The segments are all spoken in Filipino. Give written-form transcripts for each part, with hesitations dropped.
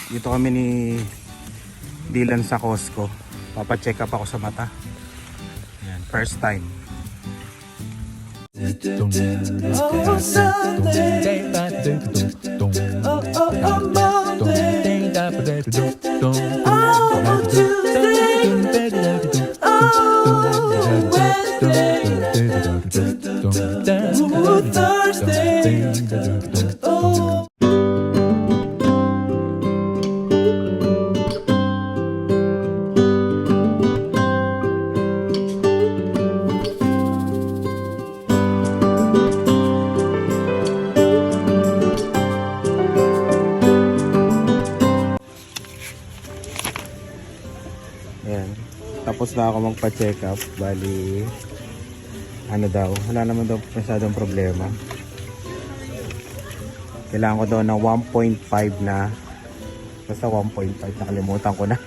Dito kami ni Dylan sa Costco. Papacheck up ako sa mata. Yan, first time. Ayan. Tapos na ako magpa-check up. Bali, ano daw, wala naman daw masyadong problema. Kailangan ko daw ng 1.5 na. Basta 1.5, nakalimutan ko na.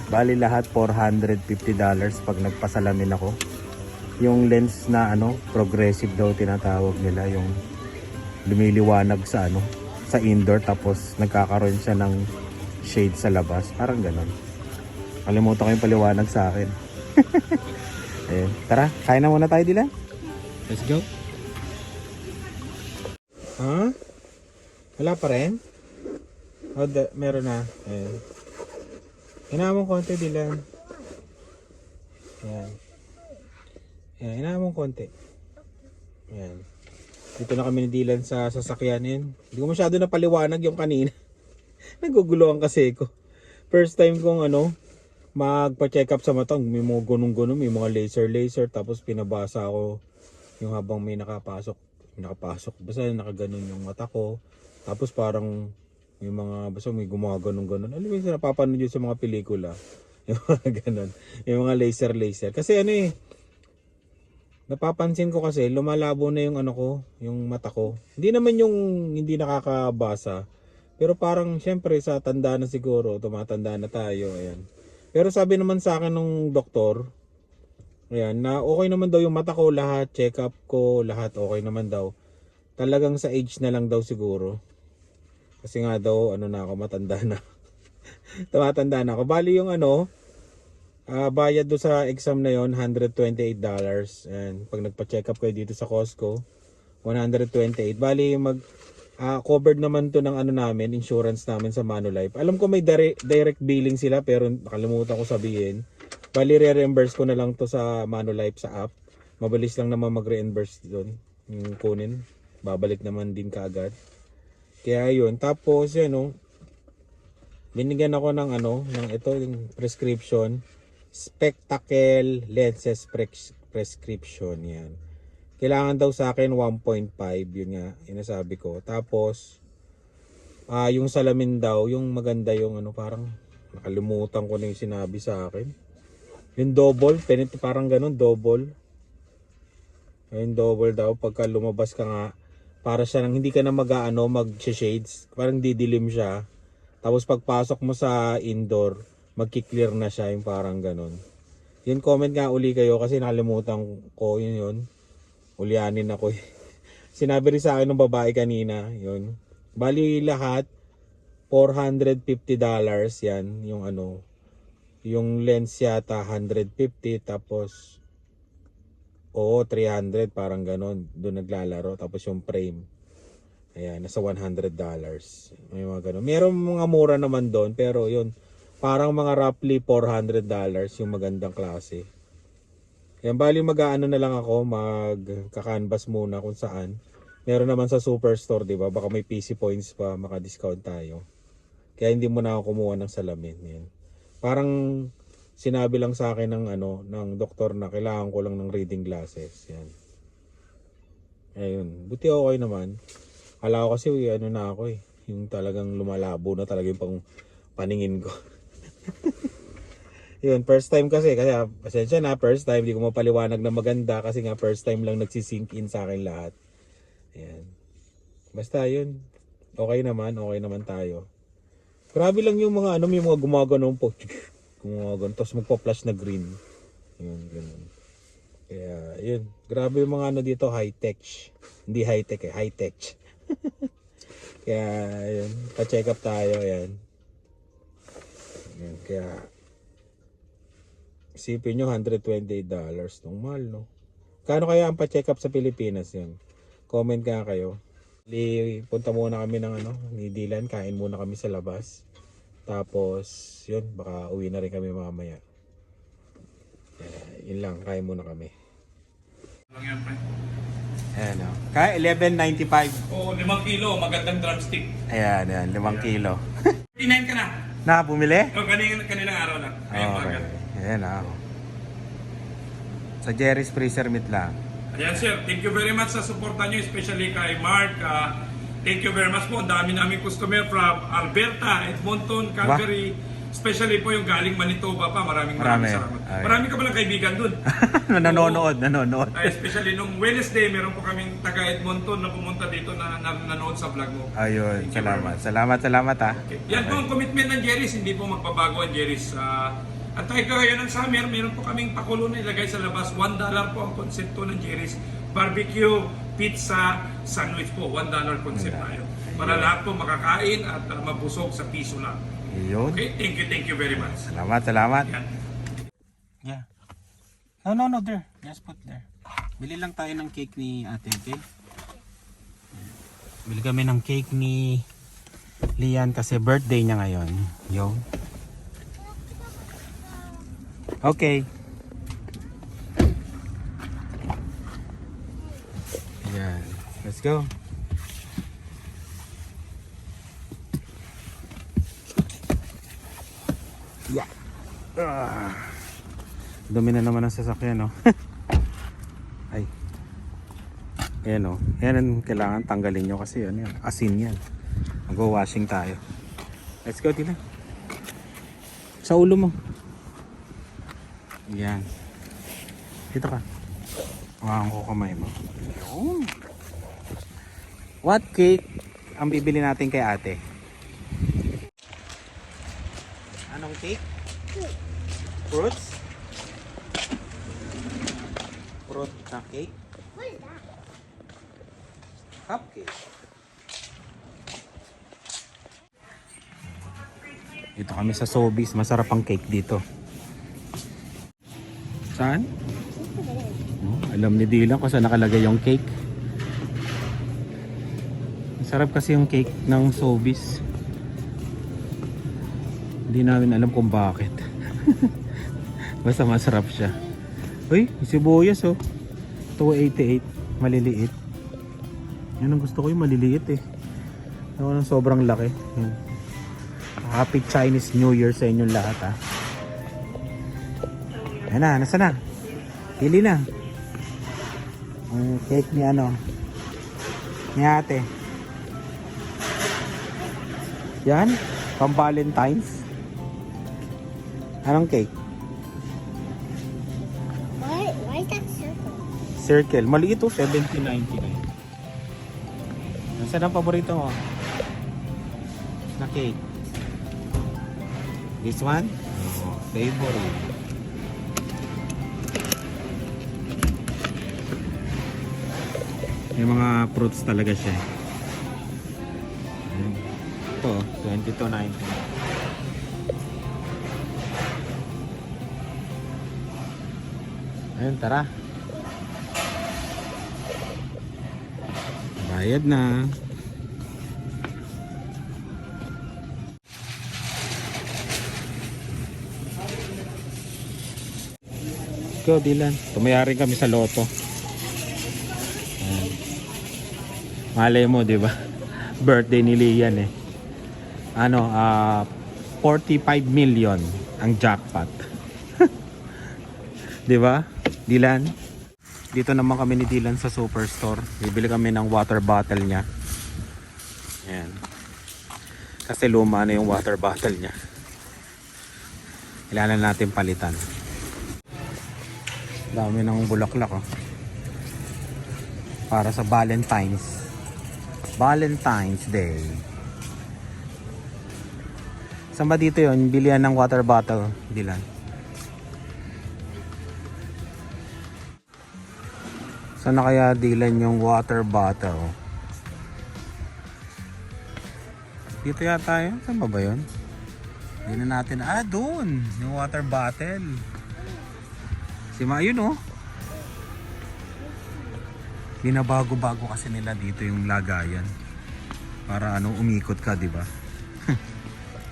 Bali lahat $450 pag nagpasalamin ako. Yung lens na ano, progressive daw tinatawag nila, yung lumiliwanag sa ano, sa indoor, tapos nagkakaroon siya ng shade sa labas, parang ganon. Kalimutan ko yung paliwanag sa akin. Ayun. Tara, kain na muna tayo, Dylan. Let's go. Ha? Wala pa rin? O, meron na. Ayun. Hinamon konti, Dylan. Ayan. Ayan, hinamon konti. Ayan. Dito na kami ni Dylan sa sasakyanin. Hindi ko masyado napaliwanag yung kanina. Naguguluhan kasi ko. First time kong ano, magpa-check up sa mata, may mga gunong-gunong, may mga laser, tapos pinabasa ako yung habang may nakapasok, basta nakaganon yung mata ko, tapos parang may mga, basta may gumaganon-ganon, alam mo yung napapanood yun sa mga pelikula, yung mga ganon, yung mga laser, kasi ano eh, napapansin ko kasi lumalabo na yung ano ko, yung mata ko, hindi naman yung hindi nakakabasa, pero parang syempre sa tanda na siguro, tumatanda na tayo, ayan. Pero sabi naman sa akin ng doktor, ayan, na okay naman daw yung mata ko, lahat, check up ko, lahat okay naman daw. Talagang sa age na lang daw siguro. Kasi nga daw, ano na ako, matanda na. Tumatanda na ako. Bali yung ano, bayad do sa exam na yon $128. And pag nagpa-check up kayo dito sa Costco, 128. Bali covered naman to ng ano namin, insurance namin sa Manulife. Alam ko may direct billing sila pero nakalimutan ko sabihin. Bali re-reimburse ko na lang to sa Manulife sa app. Mabilis lang naman mag-reimburse doon. Yung kunin, babalik naman din kaagad. Kaya yun, tapos yun no, binigyan ako ng ano, ng ito yung prescription, Spectacle Lenses prescription yan. Kailangan daw sa akin 1.5, yun nga, inasabi ko. Tapos, yung salamin daw, yung maganda yung ano, parang nakalimutan ko na yung sinabi sa akin. Yung double, parang ganun, double. Yung double daw, pagka lumabas ka nga, para siya nang hindi ka na mag-shades, parang didilim siya. Tapos pagpasok mo sa indoor, magki-clear na siya, yung parang ganun. Yun, comment nga uli kayo kasi nakalimutan ko yun. Ulyanin ako eh. Sinabi rin sa akin ng babae kanina, yun. Bali lahat $450 yan, yung ano, yung lens yata 150, tapos 300 parang ganon, doon naglalaro, tapos yung frame, ayan, nasa $100. May mga ganon. Meron mga mura naman doon, pero yun, parang mga roughly $400 yung magandang klase. Yan, bali mag-aano na lang ako, magka-canvas muna kung saan. Meron naman sa Superstore, di ba? Baka may PC points pa, maka-discount tayo. Kaya hindi mo na ako kumuha ng salamin. Yan. Parang sinabi lang sa akin ng ano, ng doktor na kailangan ko lang ng reading glasses. Yan. Ayun, buti okay naman. Kala ko kasi ano na ako eh, yung talagang lumalabo na talaga yung paningin ko. Yun, first time kasi pasensya na, first time, di ko mapaliwanag na maganda kasi nga first time lang nagsisink in sa akin lahat. Ayan. Basta yun, okay naman tayo. Grabe lang yung mga ano, may mga gumagano po. Gumagano, tapos magpa-flash na green. Yun, ganun. Kaya, yun. Grabe yung mga ano dito, high-tech. Hindi high-tech eh, high-tech. Kaya, ayun, pa-check up tayo, ayan. Ayan, kaya, isipin nyo, $128. Nung mahal, no? Kano kaya ang pa-check up sa Pilipinas yun? Comment nga kayo. Punta muna kami ng ni Dylan, kain muna kami sa labas. Tapos, yun, baka uwi na rin kami mamaya. Yun lang, kain muna kami. Ayan o. Kaya 11.95. Oo, 5 kilo, magandang drumstick. Ayan, 5 kilo. 39 ka na. Na, bumili? O, kanilang araw lang. Ngayon Okay. agad. Ayan o. Sa Jerry's Freezer Meat lang. Ayan sir, thank you very much sa suporta nyo, especially kay Mark. Thank you very much po. Ang dami namin customer from Alberta, Edmonton, Calgary. Especially po yung galing Manitoba pa. Maraming salamat. Ay. Marami ka palang kaibigan dun. nanonood. Especially nung Wednesday, meron po kaming taga Edmonton na pumunta dito na nanonood sa vlog mo. Ayun, Thank you very much. Salamat ha. Okay. Yan po ang commitment ng Jerry's, hindi po magbabago ang Jerry's. At tayo ngayon ng summer, meron po kaming pakulo na ilagay sa labas. $1 po ang konsepto ng Jerry's. Barbecue, pizza, sandwich po. $1 concept tayo. Para lahat po makakain at mabusog sa piso lang. Ayun. Okay, thank you very much. Salamat. Yan. Yeah. No, there. Just put there. Bili lang tayo ng cake ni ate, okay? Bili kami ng cake ni Lian kasi birthday niya ngayon. Yo. Okay. Yan. Let's go. Yeah. Dumi na naman ang sasakyan, no? Ay. Ayan, no? Yan ang kailangan tanggalin nyo kasi yan. Asin yan. Mag-washing tayo. Let's go, Tina. Sa ulo mo. Yan. Dito ka. Hawakan ko kamay mo. Yun. What cake ang bibili natin kay ate? Anong cake? Fruits? Fruit na cake? Cupcake. Dito kami sa Sobeys. Masarap ang cake dito. Saan? Alam ni Dylan kung saan nakalagay yung cake. Masarap kasi yung cake ng Sobeys. Hindi namin alam kung bakit. Basta masarap siya. Uy, sibuyas oh. 288. Maliliit. Yan ang gusto ko, yung maliliit eh. Ako ng sobrang laki. Yan. Happy Chinese New Year sa inyong lahat ha. Ayan na, nasa na? Pili na. Ang cake ni ni ate. Yan, pang Valentine's. Anong cake? Why is that circle? Circle. Maliit oh, 70.99. Nasaan ang paborito mo? Na cake. This one? Oh, favorite. May mga fruits talaga siya. Ito, 22.90. Ayun, tara. Bayad na. Go, Dylan. Tumayari kami sa loto. Ayan. Malay mo, di ba? Birthday ni Lian eh. 45 million ang jackpot. Di ba? Dylan? Dito naman kami ni Dylan sa Superstore. Bibili kami ng water bottle niya. Ayan. Kasi luma na yung water bottle niya. Kailangan natin palitan. Dami ng bulaklak oh. Para sa Valentine's Day. Saan ba dito yun? Bilihan ng water bottle, Dylan. Saan na kaya Dylan yung water bottle? Dito yata yun. Saan ba yun? Hindi na natin. Doon. Yung water bottle. Si Ma, yun oh. Binabago-bago kasi nila dito yung lagayan. Para umikot ka, di ba?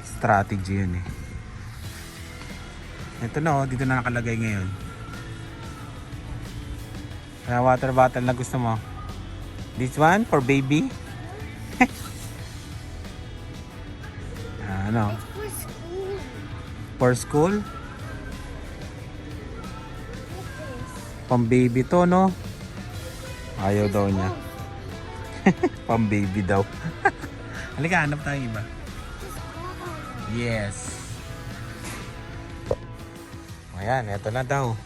Strategy yun eh. Ito na oh, dito na nakalagay ngayon. Kaya water bottle na gusto mo. This one for baby? Ano? It's for school. For school? Look this. Pang baby to, no? Ayaw daw niya. Pang baby daw. Halika, hanap tayo iba. Yes. Ayan, eto na daw.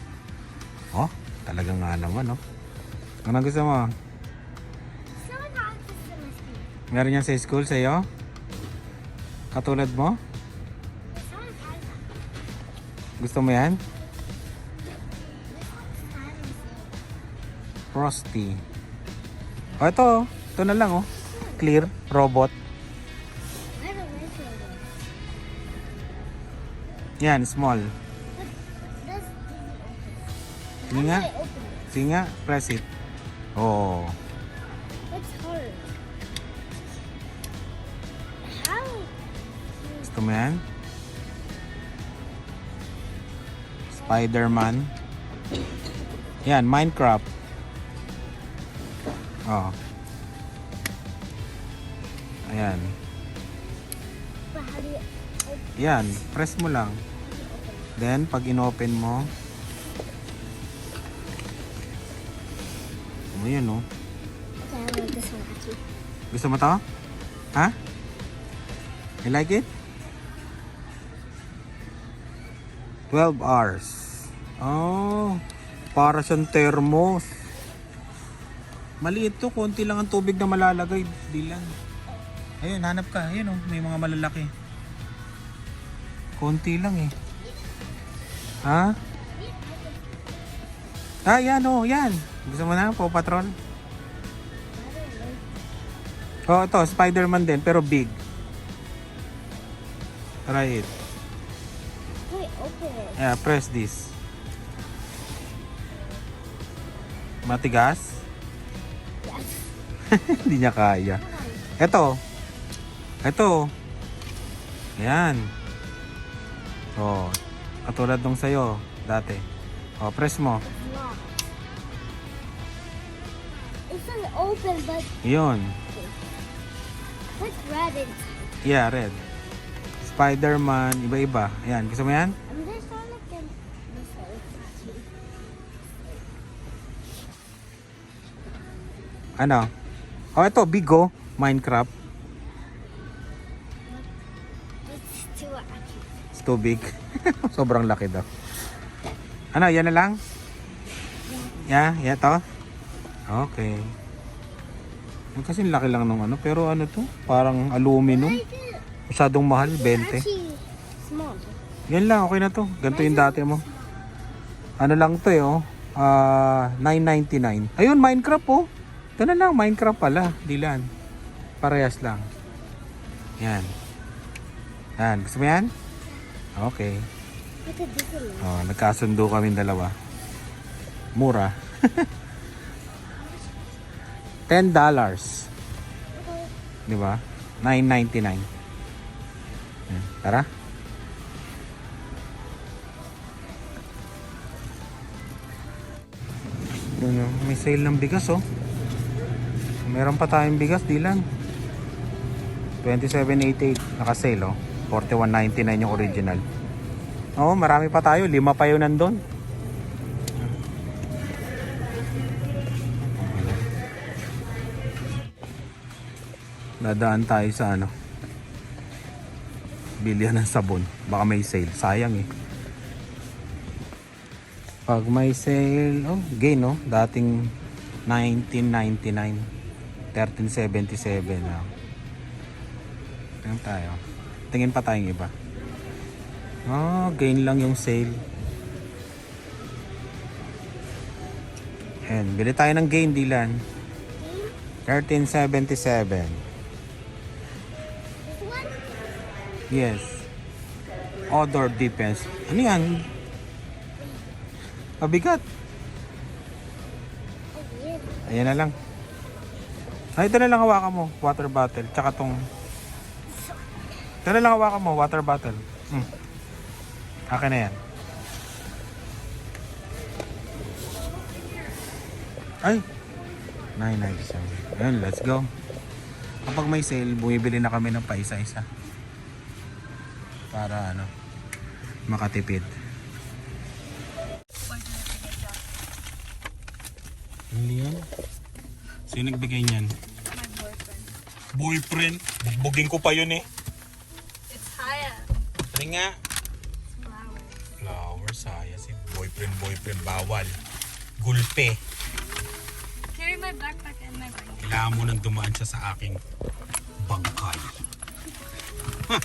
Oh, talagang nga naman, no? Ano gusto mo? Someone has this in my school. Meron yan sa school sa'yo? Katulad mo? Someone has that. Gusto mo yan? This Frosty. Oh, ito. Ito na lang, oh. Clear. Robot. I don't like it. Yan, small. Does Sige nga. I open it? Sige nga. Press it. Oh. It's hard. How? Gusto mo yan? Spider-Man. Yan, Minecraft. Oh. Ayan. But how do you open Yan, press mo lang. Then, pag inopen mo, yun, oh. Okay, I want this one actually. Gusto mo to? Ha? You like it? 12 hours. Oh, para siyang thermos. Maliit to, konti lang ang tubig na malalagay. Dilan. Ayun, hanap ka. Ayun, oh, may mga malalaki. Konti lang eh. Ha? Yan, oh, yan. Gusto mo na, Paw Patrol? Oh, ito, Spider-Man din, pero big. Try it. Wait, open it. Yeah, press this. Matigas? Yes. Hindi niya kaya. Ito. Ito. Ayan. Oh, katulad nung sa'yo dati. Oh, press mo. It's not. It says open, but Yun. what's red in? Yeah, red. Spider-Man, iba-iba. Ayan, gusto mo yan? I'm just trying to get this one actually. Ano? Oh, ito, Bigo. Minecraft. It's too actually. It's too big. Sobrang laki daw. Ano, yan na lang? Yeah, yeah to? Okay. Kasi laki lang nung ano, pero ano to? Parang aluminum. Masyadong mahal, 20. Actually, small. Yan lang, okay na to. Ganito yung dati mo. Ano lang to eh, oh. $9.99. Ayun, Minecraft oh. Ito na lang, Minecraft pala. Dilan. Parehas lang. Yan. Yan, gusto mo yan? Okay. Look at this one. Oh, nagkasundo kami dalawa. Mura. $10. Di ba? $9.99. Yan, tara. Yun, oh, may sale ng bigas oh. Meron pa tayong bigas, Dilan. 27.88 naka-sale oh. 41.99 yung original. Oo, marami pa tayo. 5 pa yun nandun. Dadaan tayo sa ano, bilihan ng sabon. Baka may sale. Sayang eh. Pag may sale, oh, gain oh. Dating 1999. 1377 na. Tingnan tayo. Tingin pa tayong iba. Oh, gain lang yung sale. And bili tayo ng gain, Dilan. 1377. This one? Yes. Odor defense. Ano yan? Mabigat. Ayan na lang. Ay, ito na lang hawakan mo. Water bottle. Tsaka tong... Ito na lang hawakan mo. Water bottle. Akin na yan. Ay! 9.97. Ayun, let's go. Kapag may sale, bumibili na kami ng paisa-isa. Para ano, makatipid. Hindi yan. Sino nagbigay niyan? My boyfriend. Boyfriend? Bugbugin ko pa yun eh. It's Haya. Ano nga? Flower. Flower, saya. Si boyfriend, bawal. Gulpe. Carry my backpack and my bag. Kailangan mo nang dumaan siya sa aking bangkay. Huh.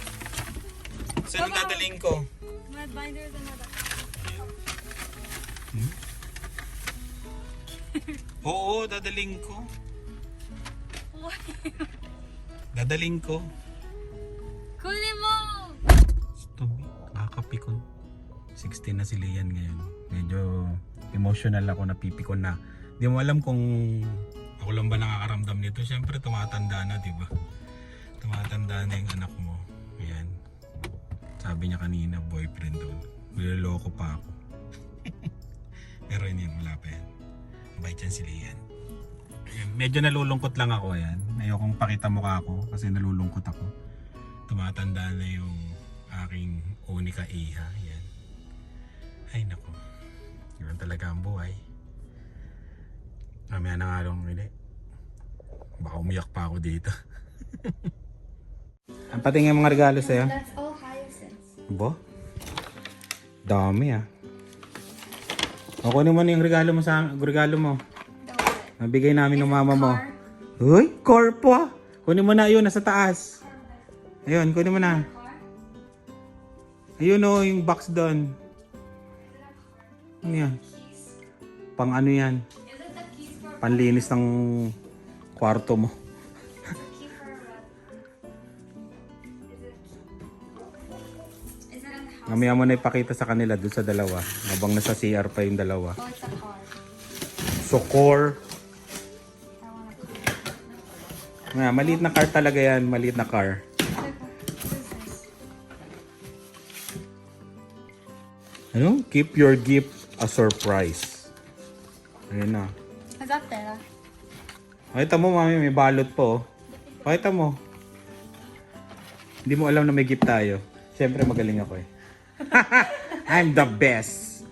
Saan ang dadalhin ko? My binder is in my backpack. Oo, dadaling ko. Why? Dadaling ko. Kunin mo! Stumi, kakapikon. 16 na si Lian ngayon. Medyo emotional ako, napipikon na. Di mo alam kung ako lang ba nakakaramdam nito. Siyempre tumatanda na, di ba? Tumatanda na yung anak mo. Ayan. Sabi niya kanina, boyfriend doon. Niloloko pa ako. Pero hindi, wala pa yan. Mabait yan si Lian. Ayan, medyo nalulungkot lang ako. Ayan. Ayokong pakita mukha ko kasi nalulungkot ako. Tumatanda na yung aking unika iha. Ayan. Ay nako. Yun talaga ang buhay. Mamaya na nga lang hindi. Baka umiyak pa ako dito. Ang patingin mga regalo sa'yo? That's all hyacinths. Bo? Dami ah. O kunin mo na yung regalo mo regalo mo. Nabigay namin ng mama mo. Uy, corpo ah. Kunin mo na yun, nasa taas. Ayun, kunin mo na. Ayun o, yung box doon. Ano yan? Pang ano yan? Is it the keys for Panlinis ng kwarto mo. key for what? Is it in the house? Mamaya mo na ipakita sa kanila doon sa dalawa. Habang nasa CR pa yung dalawa. Oh, it's a car. Sukor. I want a car. Maliit na car talaga yan. Maliit na car. What is this? Ano? Keep your gift a surprise. Ayun na. Is that pera? Pakita mo, mami, may balot po. Pakita mo. Hindi mo alam na may gift tayo. Siyempre magaling ako eh. I'm the best.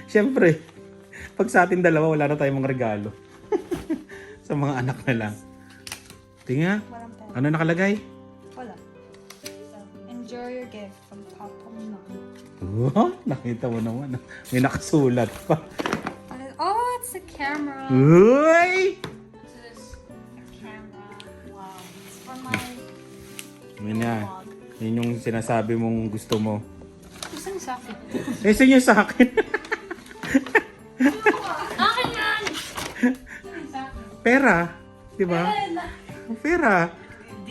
Siyempre, pag sa atin dalawa, wala na tayong mga regalo. Sa mga anak na lang. Tingnan. Walang pera. Ano nakalagay? Wala. Enjoy your gift from Papa and Mom. Oh, nakita mo naman. May nakasulat pa. Oh, it's a camera. Uy! What's this? A camera. Wow. It's for my Yun yan. Yun yung sinasabi mong gusto mo. Gusto niyo sa akin? Eh, saan yun sa akin? Akin yan! Pera. Di ba? Pera.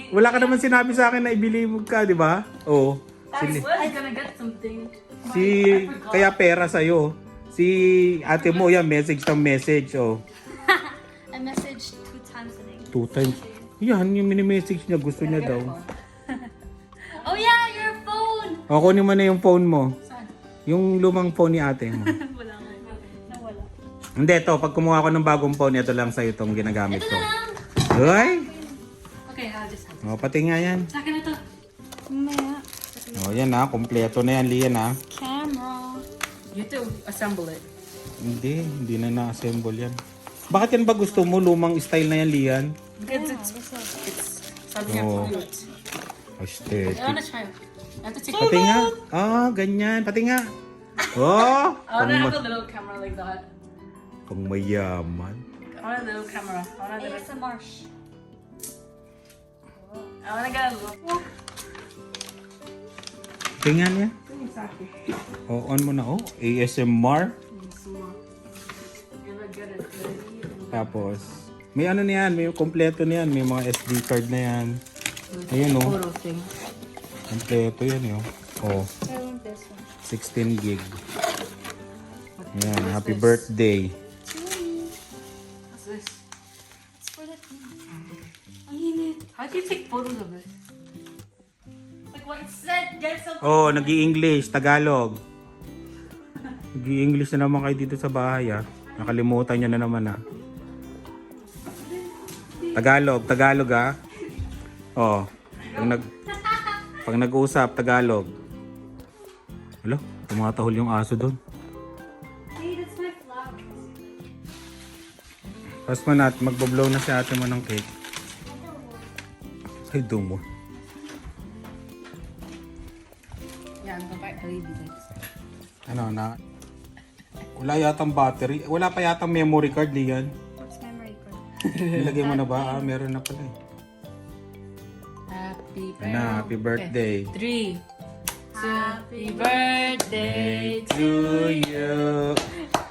Wala ka naman sinabi sa akin na ibili mo ka, di ba? Oo. I was gonna get something. Kaya pera sa'yo. Si ate mo, yan, message ng message, oh. I messaged 2 times a day. 2 times. Yan, yung mini-message niya, gusto niya daw. Oh yeah, your phone! O, kunin mo na yung phone mo. Saan? Yung lumang phone ni ate mo. Wala nga. Nawala. Hindi, to. Pag kumuha ko ng bagong phone, ito lang sa'yo itong ginagamit Ito ko. na lang! Uy! Okay, I'll just have O, pati nga yan. Sa akin ito. Mamaya. O, yan ha. Kompleto na yan, Lian ha. Camera. You have to assemble it. Hindi na na-assemble yan. Bakit yan ba gusto mo? Lumang style na yan, Lian? Because it's something I Oh. have to do. I Aesthetic. wanna try it. I have to take Pati nga. Ganyan. Pati nga. Oh! I wanna have a little camera like that. Pang mayaman. I want a little camera. I wanna get ASMR. I wanna get a little. Tingnan niya. O, on mo na. Oh, ASMR. Gonna get it ready. Tapos, may ano na yan. May kompleto na yan. May mga SD card na yan. Ayun oh. Photo thing. Kompleto yan yun. Oh, I want this one. 16 gig. Yan, What's happy this? birthday. What's this? It's for the thing. How do you take photos of this? Like what it said, get something. Oh, nag-i-English, Tagalog. Nag-i-English na naman kayo dito sa bahay ah. Nakalimutan niya na naman ah. Tagalog ah. Oh, pag nag-uusap, Tagalog. Wala, tumatahol yung aso doon. Hey, that's my flowers. Tapos man at magbo-blow na si ate mo ng cake. Ay, dumo. Yeah, I'm gonna buy LED lights. Ano na? Wala yatang battery. Wala pa yatang memory card, Lian. What's memory card? Nilagay mo na ba? Ah, meron na pala eh. Happy birthday. Ano, happy birthday. 3. Happy birthday to you.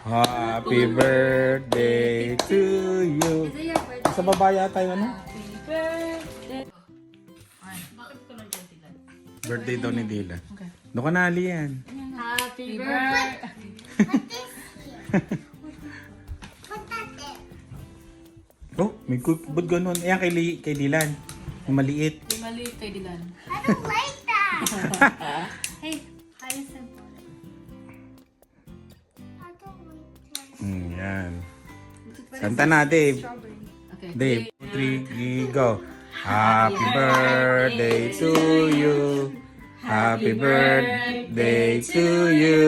Happy birthday to you. Is it your birthday? Sa baba yata yung ano? Happy birthday. Bakit ko lang dyan tila? Birthday daw ni Dila. Okay. Doon ka na, Lian. Happy birthday. Oh, may ba't ganun? Ayan kay Dilan. Yung maliit. Yung maliit kay Dylan. I don't like that. Hey, how is it? I don't like that. Yan. Kanta na, Dave. Strawberry. Okay. Dave, 2, 3, go. Happy birthday to you. Happy birthday to you.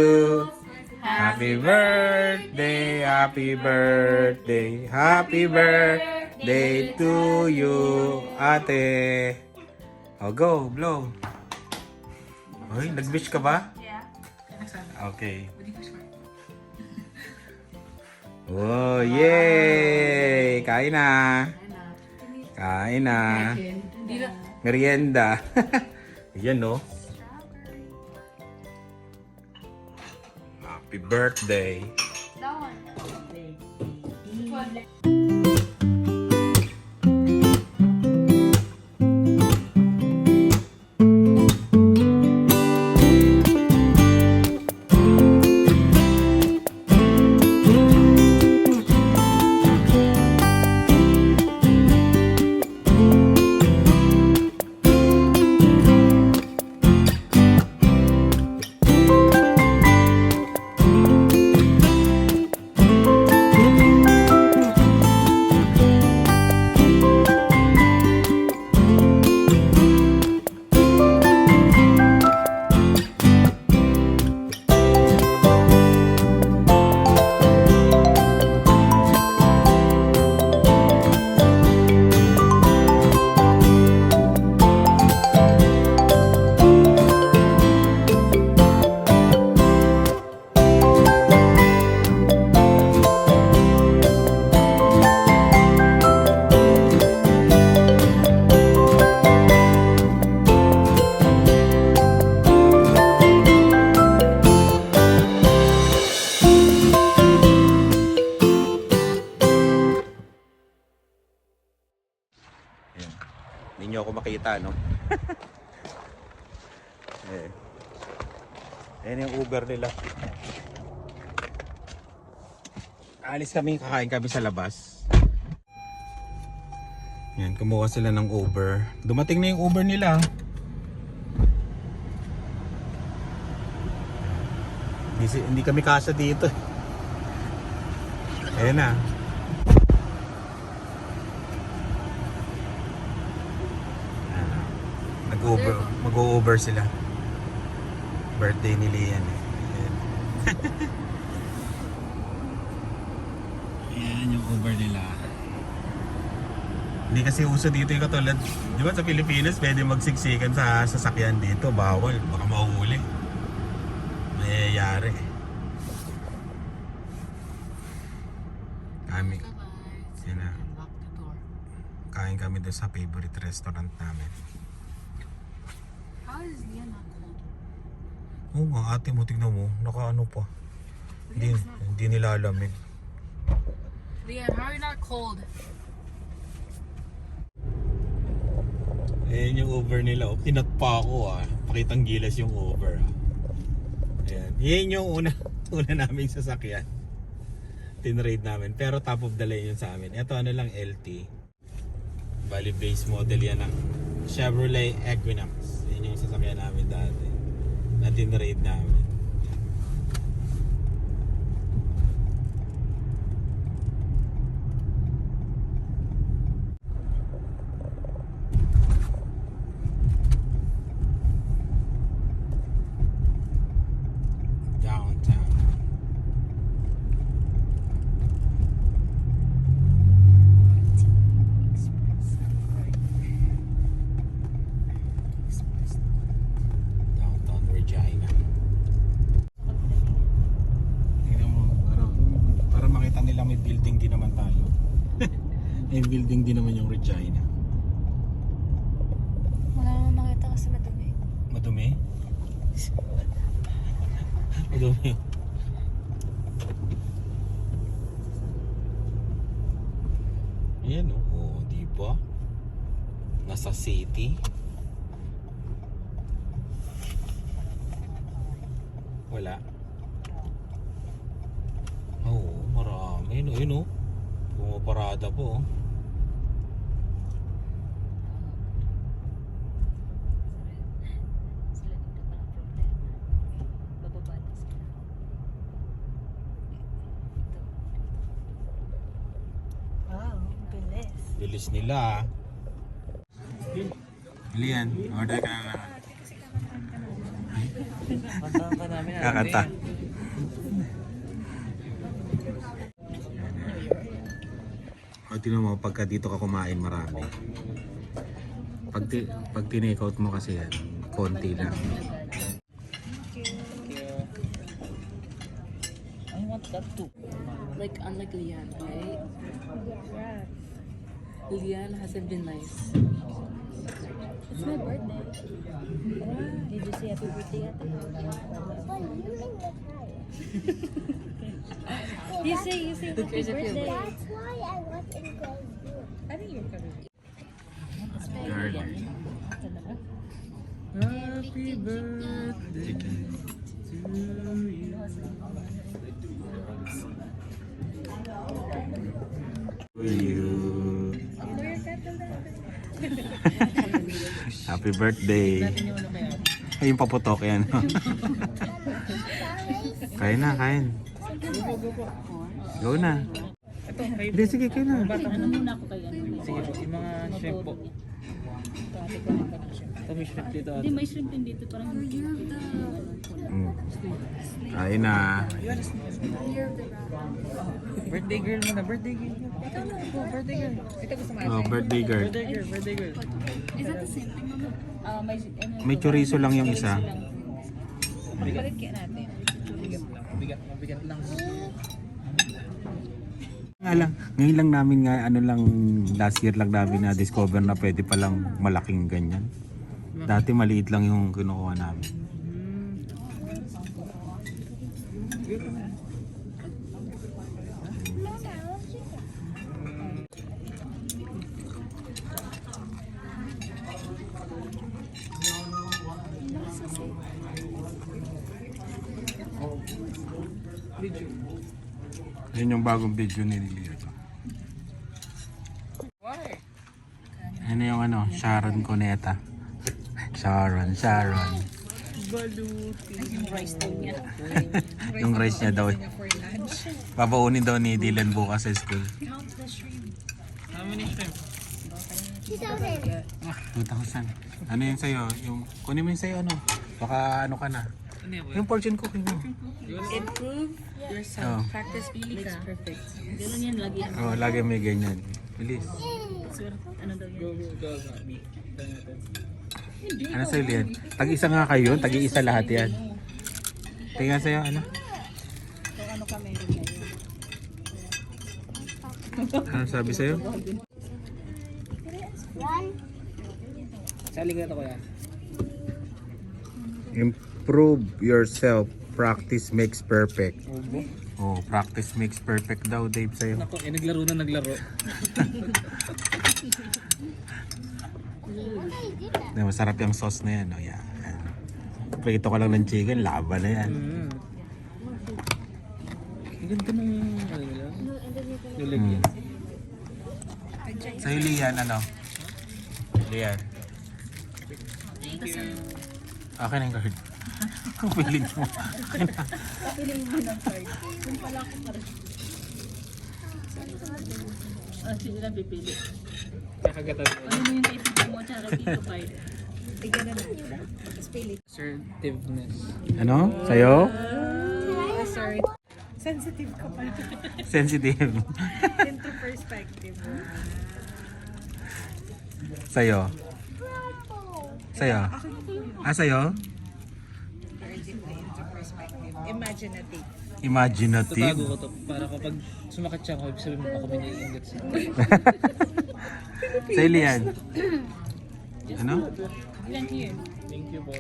Happy birthday, happy birthday, happy birthday to you, ate. Oh, go, blow. Hoy, nag-wish ka ba? Yeah. Okay. Oh, yay! Kain na. Kain na. Hindi na. Merienda. Yan, no? Happy birthday. That one. Hindi nyo ako makita, no? Eh. Ayan yung Uber nila. Alis kami, kakain kami sa labas. Yan, kumuha sila ng Uber. Dumating na yung Uber nila. Hindi kami kasya dito. Ayan na. Mag-Uber sila. Birthday ni Lian eh. Ayan. Ayan yung Uber nila. Hindi kasi uso dito yung katulad. Di ba sa Pilipinas pwede magsiksikan sa sasakyan dito. Bawal. Baka mahuhuli. Mayayari. Kami. Yan na. Lock the door. Kain kami doon sa favorite restaurant namin. How is Leah not cold? Oo nga, ate mo, tignan mo. Nakaano pa. Hindi nilalamig. Leah, how are you not cold? Ayan yung over nila. Oh. Pinat pa ako ah. Pakitang gilas yung over ah. Ayan. Yan yung una naming sasakyan. Tinrade namin. Pero top of the line yun sa amin. Ito ano lang LT. Bali base model yan ng Chevrolet Equinox. Yan yung sasakyan namin dati. Na tinrade namin. Downtown. Downtown Regina. Tingnan mo, para makita nila may building din naman tayo. May building din naman yung Regina. Wala naman makita kasi madumi. Madumi? Madumi. Ayan o. Oh, di ba? Nasa city. Wala. Oo, marami. Ayun o. Pumaparada po. Sila dito pa ang problema. Bababa na sila. Wow, bilis. Bilis nila ah. Lian, order ka na. Kakanta. O tingnan mo, pagka dito ka kumain marami. Pag tinake out mo kasi yan, konti lang. I want that too. Like, unlike Lian, right? Lian hasn't been nice. It's my birthday. Did you say happy birthday yet? You say happy birthday. That's why I was in grade school. I think you're coming. Garden. Happy birthday To you. Happy birthday. Ay, yung paputok yan. Kain na, kain. Go na. Hindi, sige, kain na. Sige po, yung mga shrimp po. Ito may shrimp dito. Hindi, may shrimp din dito. Parang Mm. Kain na. Birthday girl muna, birthday girl. Ikaw na, go, birthday girl. Ito gusto mo. Oh, birthday girl. Birthday girl, birthday girl. Is that the same thing, Mama? May chorizo lang yung isa. Balik kaya natin. Mabigat lang. Nga lang, ngayon lang namin nga, ano lang, last year lang namin na discover na pwede palang malaking ganyan. Dati maliit lang yung kinukuha namin. Yan yung bagong video ni Lilia. Ano yung ano, Sharon Cuneta. Sharon. Yung rice daw niya. Yung rice niya daw. Babaunin daw ni Dylan bukas sa school. How many shrimp? 2,000. Ano yung sa'yo? Yung, kunin mo yung sa'yo ano? Baka ano ka na. Ano yan po? Yung fortune cookie mo. Improve yourself. Oh. Practice makes perfect. Ganun yan lagi. Oh, lagi may ganyan. Bilis. Ano daw yan? Go, me. Try natin. Ano sa'yo, Lian? Tag-isa nga kayo, tag-iisa lahat yan. Tingnan sa'yo, ano? Ano kami Ano sabi sa'yo? Sali ko na ito kuya. Improve yourself. Practice makes perfect. Obo. Oh, practice makes perfect daw, Dave, sa'yo. Naglaro na naglaro. Masarap yung sauce na yan. Oh, yan. Prito ka lang ng chicken, laban na yan. Ang ganda ng ano nila. Nilagyan. Sa'yo, Lian, ano? Lian. Okay na yung card. Ang piling mo. Sino na pipili? Kakagatan mo. Ano mo yung kaibigan mo tsaka Tito Card? Assertiveness. Ano? Sa'yo? Sorry. Sensitive ka pala. Sensitive. Into perspective. Sa'yo? Sa'yo? Ah, sa'yo? Into perspective. Imaginative. Imaginative. Tatago ko to. Para kapag sumakit siya ako, ibig sabihin mo ako may naiingat siya. Sa'yo, Lian. Ano? Ilan here? Thank you po.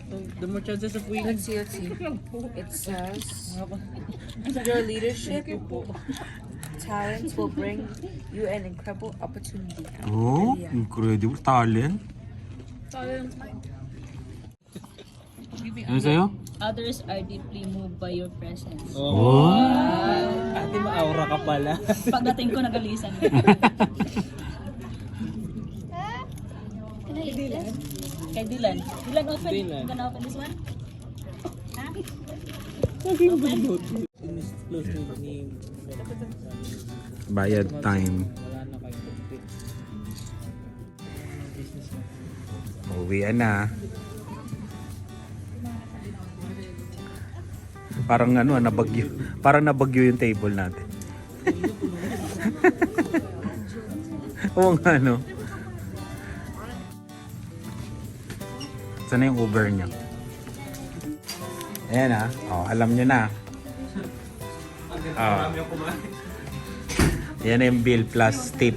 So, the more chances of winning. Let's see. It says, your leadership talents will bring you an incredible opportunity. Oh, incredible talent. Ano sa'yo? Others are deeply moved by your presence. Oh. Ate, ma-aura ka pala. Pagdating ko, nagalisan. Kay Dylan. Dylan, open. Dylan. You gonna open this one? Close to ni... Bayad time. Wala na kayo. Business mo. Uwian na. Parang ano, nabagyo. Parang nabagyo yung table natin. Oo nga, no? Saan na yung Uber niya? Ayan ah. Oh, alam nyo na. Oh. Yan na yung bill plus tip.